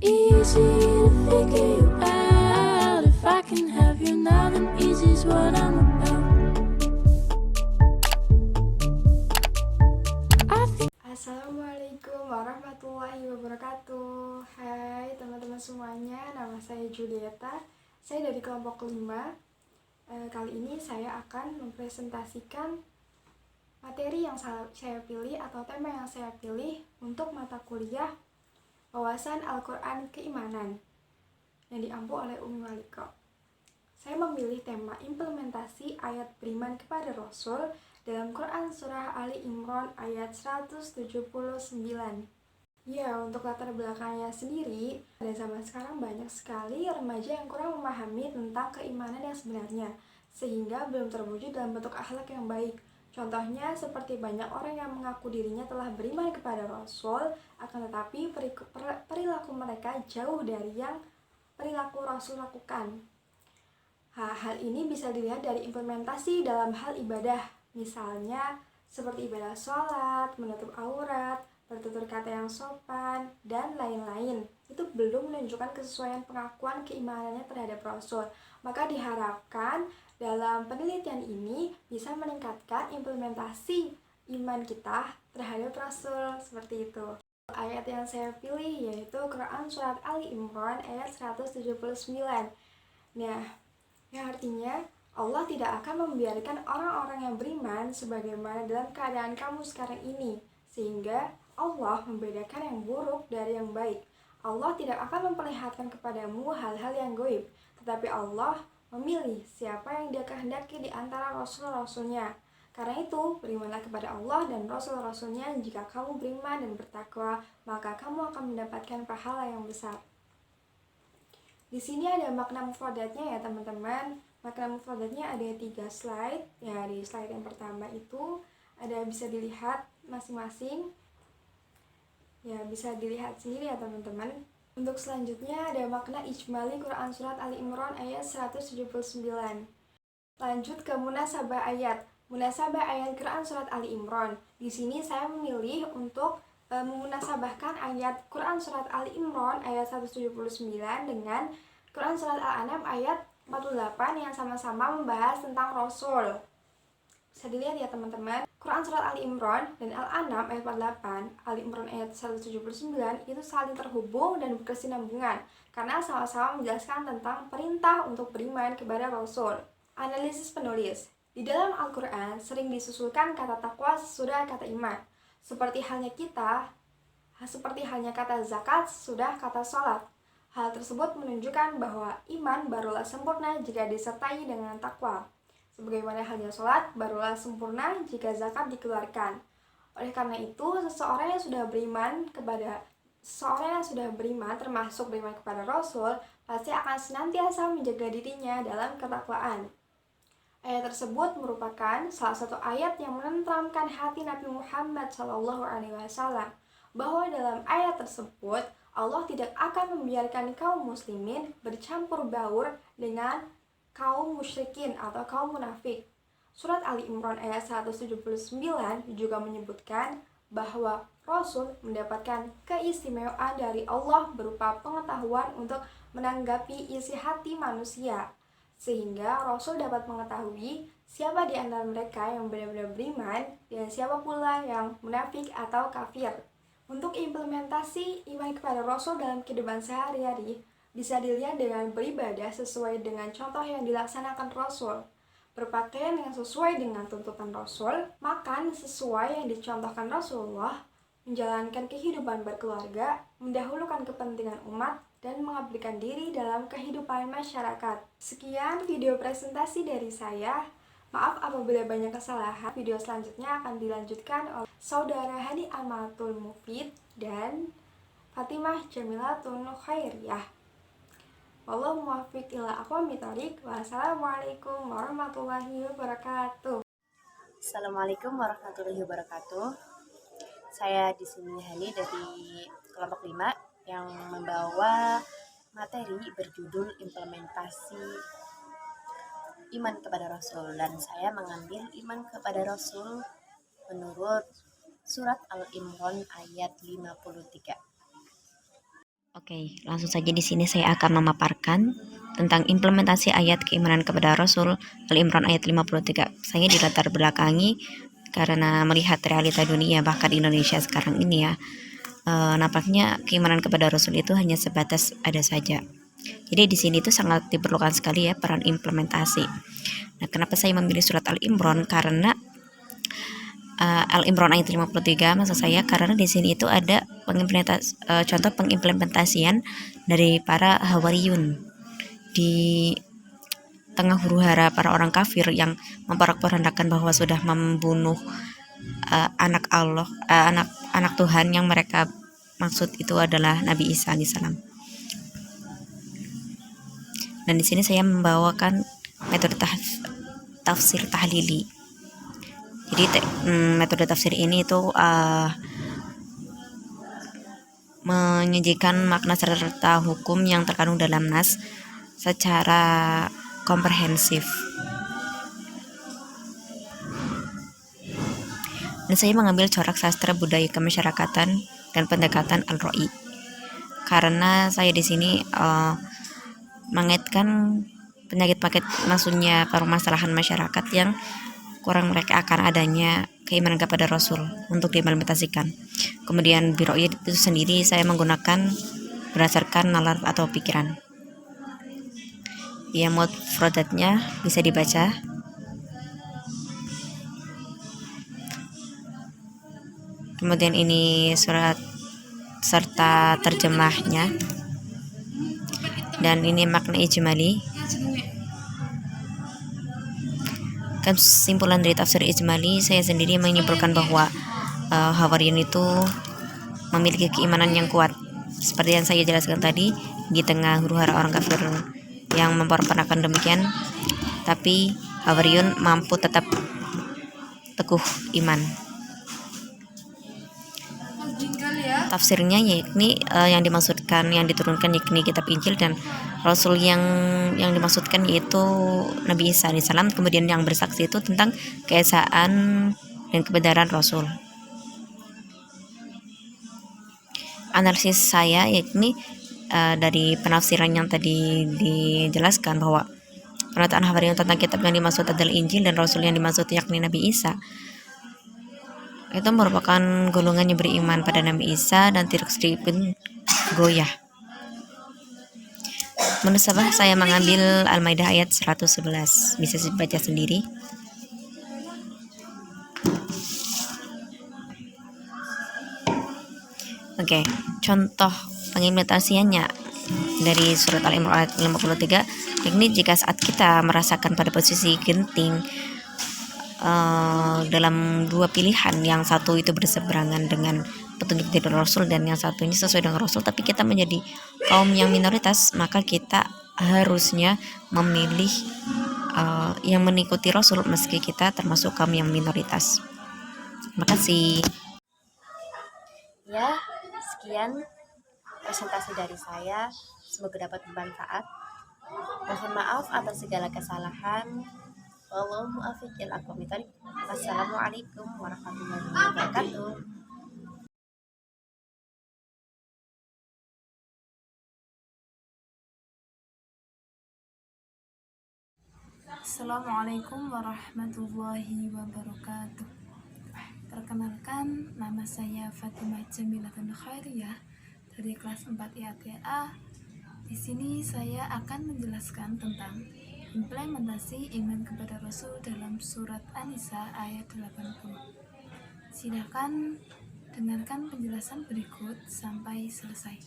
easy to figure you out. If I can have you now, then easy's what I'm about. Assalamualaikum warahmatullahi wabarakatuh. Hai teman-teman semuanya, nama saya Julieta. Saya dari kelompok 5. Kali ini saya akan mempresentasikan materi yang saya pilih atau tema yang saya pilih untuk mata kuliah Wawasan Al-Quran Keimanan yang diampu oleh Umi Waliko. Saya memilih tema implementasi ayat beriman kepada Rasul dalam Quran Surah Ali Imran ayat 179. Ya, untuk latar belakangnya sendiri, pada zaman sekarang banyak sekali remaja yang kurang memahami tentang keimanan yang sebenarnya, sehingga belum terwujud dalam bentuk akhlak yang baik. Contohnya seperti banyak orang yang mengaku dirinya telah beriman kepada Rasul, akan tetapi perilaku mereka jauh dari yang perilaku Rasul lakukan. Hal ini bisa dilihat dari implementasi dalam hal ibadah, misalnya seperti ibadah sholat, menutup aurat, bertutur kata yang sopan, dan lain-lain. Itu belum menunjukkan kesesuaian pengakuan keimanannya terhadap Rasul. Maka diharapkan dalam penelitian ini bisa meningkatkan implementasi iman kita terhadap Rasul, seperti itu. Ayat yang saya pilih yaitu Quran Surat Ali Imran ayat 179. Nah, yang artinya Allah tidak akan membiarkan orang-orang yang beriman sebagaimana dalam keadaan kamu sekarang ini, sehingga Allah membedakan yang buruk dari yang baik. Allah tidak akan memperlihatkan kepadamu hal-hal yang gaib, tetapi Allah memilih siapa yang Dia kehendaki di antara rasul-rasulnya. Karena itu, berimanlah kepada Allah dan rasul-rasulnya. Jika kamu beriman dan bertakwa, maka kamu akan mendapatkan pahala yang besar. Di sini ada makna mufradatnya ya teman-teman. Makna mufradatnya ada 3 slide. Ya, di slide yang pertama itu ada bisa dilihat masing-masing. Ya, bisa dilihat sendiri ya teman-teman. Untuk selanjutnya ada makna ijmali Quran Surat Ali Imran ayat 179. Lanjut ke munasabah ayat. Munasabah ayat Quran Surat Ali Imran. Di sini saya memilih untuk memunasabahkan ayat Quran Surat Ali Imran ayat 179 dengan Quran Surat Al-An'am ayat 48 yang sama-sama membahas tentang Rasul. Bisa dilihat ya teman-teman, Quran Surat Ali Imran dan Al-An'am ayat 48, Ali Imran ayat 179 itu saling terhubung dan berkesinambungan karena sama-sama menjelaskan tentang perintah untuk beriman kepada Rasul. Analisis penulis. Di dalam Al-Quran sering disusulkan kata takwa sesudah kata iman. Seperti halnya kata zakat sudah kata sholat. Hal tersebut menunjukkan bahwa iman barulah sempurna jika disertai dengan takwa. Sebagaimana halnya sholat barulah sempurna jika zakat dikeluarkan. Oleh karena itu, seseorang yang sudah beriman termasuk beriman kepada Rasul pasti akan senantiasa menjaga dirinya dalam ketakwaan. Ayat tersebut merupakan salah satu ayat yang menenteramkan hati Nabi Muhammad SAW, bahwa dalam ayat tersebut Allah tidak akan membiarkan kaum muslimin bercampur baur dengan kaum musyrikin atau kaum munafik. Surat Ali Imran ayat 179 juga menyebutkan bahwa Rasul mendapatkan keistimewaan dari Allah berupa pengetahuan untuk menanggapi isi hati manusia, sehingga Rasul dapat mengetahui siapa di antara mereka yang benar-benar beriman dan siapa pula yang munafik atau kafir. Untuk implementasi iman kepada Rasul dalam kehidupan sehari-hari bisa dilihat dengan beribadah sesuai dengan contoh yang dilaksanakan Rasul, berpakaian yang sesuai dengan tuntutan Rasul, makan sesuai yang dicontohkan Rasulullah, menjalankan kehidupan berkeluarga, mendahulukan kepentingan umat, dan mengabdikan diri dalam kehidupan masyarakat. Sekian video presentasi dari saya. Maaf apabila banyak kesalahan. Video selanjutnya akan dilanjutkan oleh Saudara Hani Amatul Mufid dan Fatimah Jamilatun Khairiyah. Wallahu muwaffiq ila aqwamit thoriq. Wassalamualaikum warahmatullahi wabarakatuh. Assalamualaikum warahmatullahi wabarakatuh. Saya di sini Hani dari kelompok 5 yang membawa materi berjudul implementasi iman kepada Rasul, dan saya mengambil iman kepada Rasul menurut surat Al-Imran ayat 53. Oke, langsung saja di sini saya akan memaparkan tentang implementasi ayat keimanan kepada Rasul Al-Imran ayat 53. Saya dilatar belakangi karena melihat realita dunia bahkan di Indonesia sekarang ini ya. Nampaknya keimanan kepada Rasul itu hanya sebatas ada saja. Jadi di sini itu sangat diperlukan sekali ya peran implementasi. Nah, kenapa saya memilih surat Al-Imran? Karena Al-Imran ayat 53 maksud saya karena di sini itu ada contoh pengimplementasian dari para hawariyun di tengah huru-hara para orang kafir yang memporak-porandakan bahwa sudah membunuh anak Allah, anak Tuhan yang mereka maksud itu adalah Nabi Isa alaihissalam. Dan di sini saya membawakan metode tafsir tahlili. Jadi metode tafsir ini itu menyajikan makna serta hukum yang terkandung dalam nas secara komprehensif. Dan saya mengambil corak sastra budaya kemasyarakatan dan pendekatan al-ra'i. Karena saya di sini mengaitkan penyakit maksudnya permasalahan masyarakat yang kurang mereka akan adanya keimanan kepada Rasul untuk diimplementasikan. Kemudian biro'iyah itu sendiri saya menggunakan berdasarkan nalar atau pikiran. Ya, mufradatnya bisa dibaca. Kemudian ini surat serta terjemahnya. Dan ini makna ijmali. Kesimpulan dari tafsir ijmali, saya sendiri menyimpulkan bahwa Hawariyun itu memiliki keimanan yang kuat. Seperti yang saya jelaskan tadi, di tengah huru-hara orang kafir yang memperkenalkan demikian, tapi Hawariyun mampu tetap teguh iman. Tafsirnya yakni yang dimaksudkan, yang diturunkan yakni kitab Injil, dan Rasul yang dimaksudkan yaitu Nabi Isa alaihissalam. Kemudian yang bersaksi itu tentang keesaan dan kebenaran Rasul. Analisis saya yakni dari penafsiran yang tadi dijelaskan bahwa penataan Hawariyun tentang kitab yang dimaksud adalah Injil dan Rasul yang dimaksud yakni Nabi Isa itu merupakan golongan yang beriman pada Nabi Isa dan tidak sedikit goyah. Menurut saya mengambil Al-Maidah ayat 111, bisa dibaca sendiri. Oke, contoh pengimplementasiannya dari surat Al-Imran ayat 53, yakni jika saat kita merasakan pada posisi genting dalam dua pilihan, yang satu itu berseberangan dengan petunjuk dari Rasul dan yang satunya sesuai dengan Rasul, tapi kita menjadi kaum yang minoritas, maka kita harusnya memilih yang mengikuti Rasul meski kita termasuk kaum yang minoritas. Terima kasih. Ya, sekian presentasi dari saya, semoga dapat bermanfaat. Mohon maaf atas segala kesalahan. Wallahu muwaffiq ila aqwamit thoriq. Wassalamualaikum warahmatullahi wabarakatuh. Assalamualaikum warahmatullahi wabarakatuh. Perkenalkan, nama saya Fatimah Jamilatun Khairiyah dari kelas 4 IATA. Di sini saya akan menjelaskan tentang implementasi iman kepada Rasul dalam surat An-Nisa ayat 80. Silakan dengarkan penjelasan berikut sampai selesai.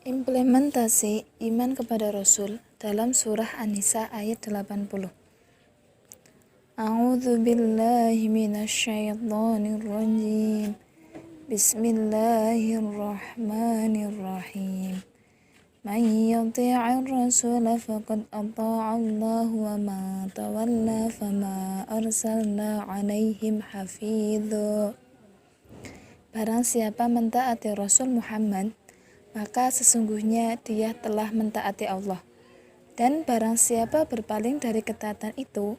Implementasi iman kepada Rasul dalam surah An-Nisa ayat 80. A'udzu billahi minasyaitonir rajim. Bismillahirrahmanirrahim. Man yuti'ir rasul faqad ata'a Allah wa ma tawalla fama arsalna 'alaihim hafidho. Barang siapa mentaati Rasul Muhammad, maka sesungguhnya dia telah mentaati Allah. Dan barang siapa berpaling dari ketaatan itu,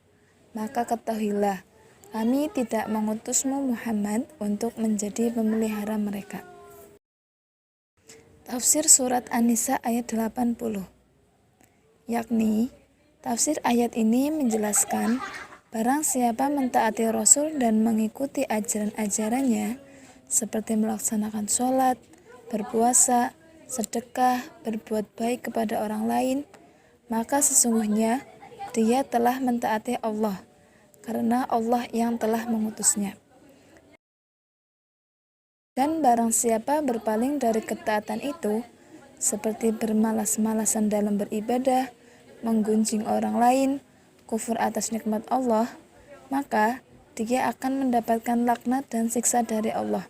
maka ketahuilah, kami tidak mengutusmu Muhammad untuk menjadi pemelihara mereka. Tafsir surat An-Nisa ayat 80. Yakni, tafsir ayat ini menjelaskan barang siapa mentaati Rasul dan mengikuti ajaran-ajarannya seperti melaksanakan sholat, berpuasa, sedekah, berbuat baik kepada orang lain, maka sesungguhnya dia telah mentaati Allah, karena Allah yang telah mengutusnya. Dan barang siapa berpaling dari ketaatan itu, seperti bermalas-malasan dalam beribadah, menggunjing orang lain, kufur atas nikmat Allah, maka dia akan mendapatkan laknat dan siksa dari Allah.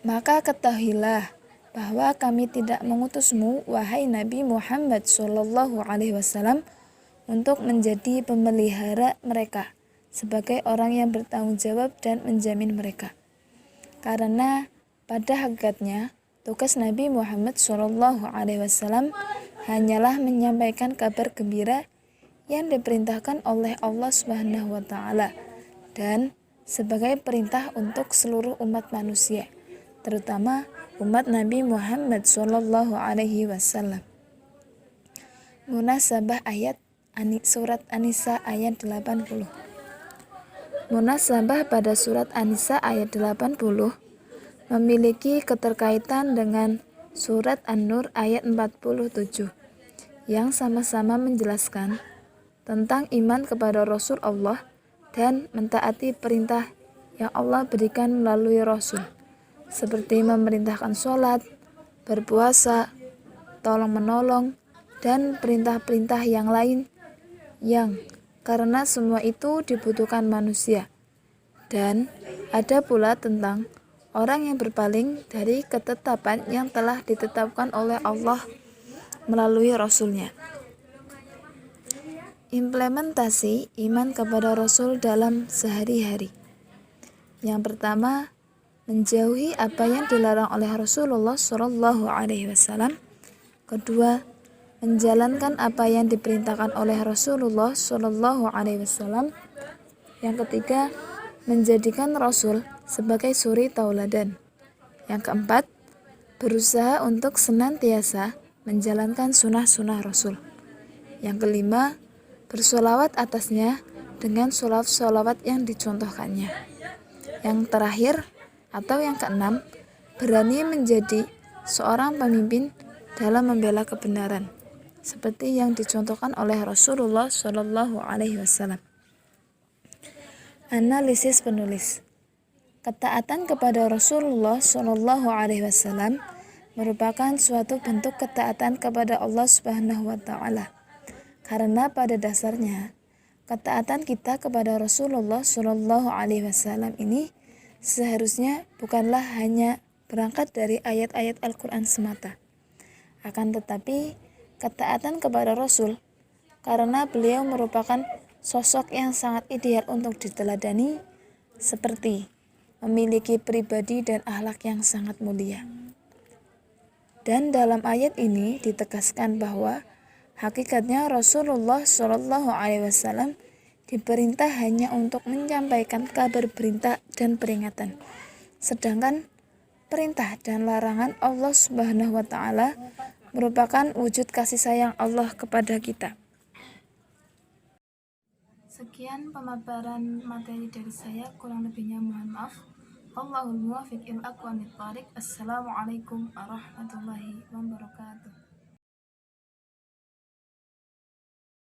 Maka ketahuilah bahwa kami tidak mengutusmu, wahai Nabi Muhammad SAW, untuk menjadi pemelihara mereka, sebagai orang yang bertanggung jawab dan menjamin mereka. Karena pada hakikatnya tugas Nabi Muhammad SAW hanyalah menyampaikan kabar gembira yang diperintahkan oleh Allah SWT dan sebagai perintah untuk seluruh umat manusia, terutama umat Nabi Muhammad SAW. Munasabah ayat surat An-Nisa ayat 80. Munasabah pada surat An-Nisa ayat 80 memiliki keterkaitan dengan surat An-Nur ayat 47 yang sama-sama menjelaskan tentang iman kepada Rasul Allah dan mentaati perintah yang Allah berikan melalui Rasul, seperti memerintahkan sholat, berpuasa, tolong-menolong, dan perintah-perintah yang lain yang karena semua itu dibutuhkan manusia. Dan ada pula tentang orang yang berpaling dari ketetapan yang telah ditetapkan oleh Allah melalui Rasul-Nya. Implementasi iman kepada Rasul dalam sehari-hari. Yang pertama, menjauhi apa yang dilarang oleh Rasulullah SAW. Kedua, menjalankan apa yang diperintahkan oleh Rasulullah SAW. Yang ketiga, menjadikan Rasul sebagai suri tauladan. Yang keempat, berusaha untuk senantiasa menjalankan sunnah-sunnah Rasul. Yang kelima, bersolawat atasnya dengan solawat yang dicontohkannya. Yang terakhir atau yang keenam, berani menjadi seorang pemimpin dalam membela kebenaran, seperti yang dicontohkan oleh Rasulullah SAW. Analisis penulis. Ketaatan kepada Rasulullah SAW merupakan suatu bentuk ketaatan kepada Allah Subhanahu wa Ta'ala. Karena pada dasarnya ketaatan kita kepada Rasulullah SAW ini seharusnya bukanlah hanya berangkat dari ayat-ayat Al-Quran semata. Akan tetapi ketaatan kepada Rasul karena beliau merupakan sosok yang sangat ideal untuk diteladani, seperti memiliki pribadi dan akhlak yang sangat mulia. Dan dalam ayat ini ditegaskan bahwa hakikatnya Rasulullah SAW diperintah hanya untuk menyampaikan kabar berita dan peringatan, sedangkan perintah dan larangan Allah Subhanahu wa Ta'ala merupakan wujud kasih sayang Allah kepada kita. Sekian pemaparan materi dari saya, kurang lebihnya mohon maaf. Allahul muwaffiq ila aqwamit thoriq. Assalamualaikum warahmatullahi wabarakatuh.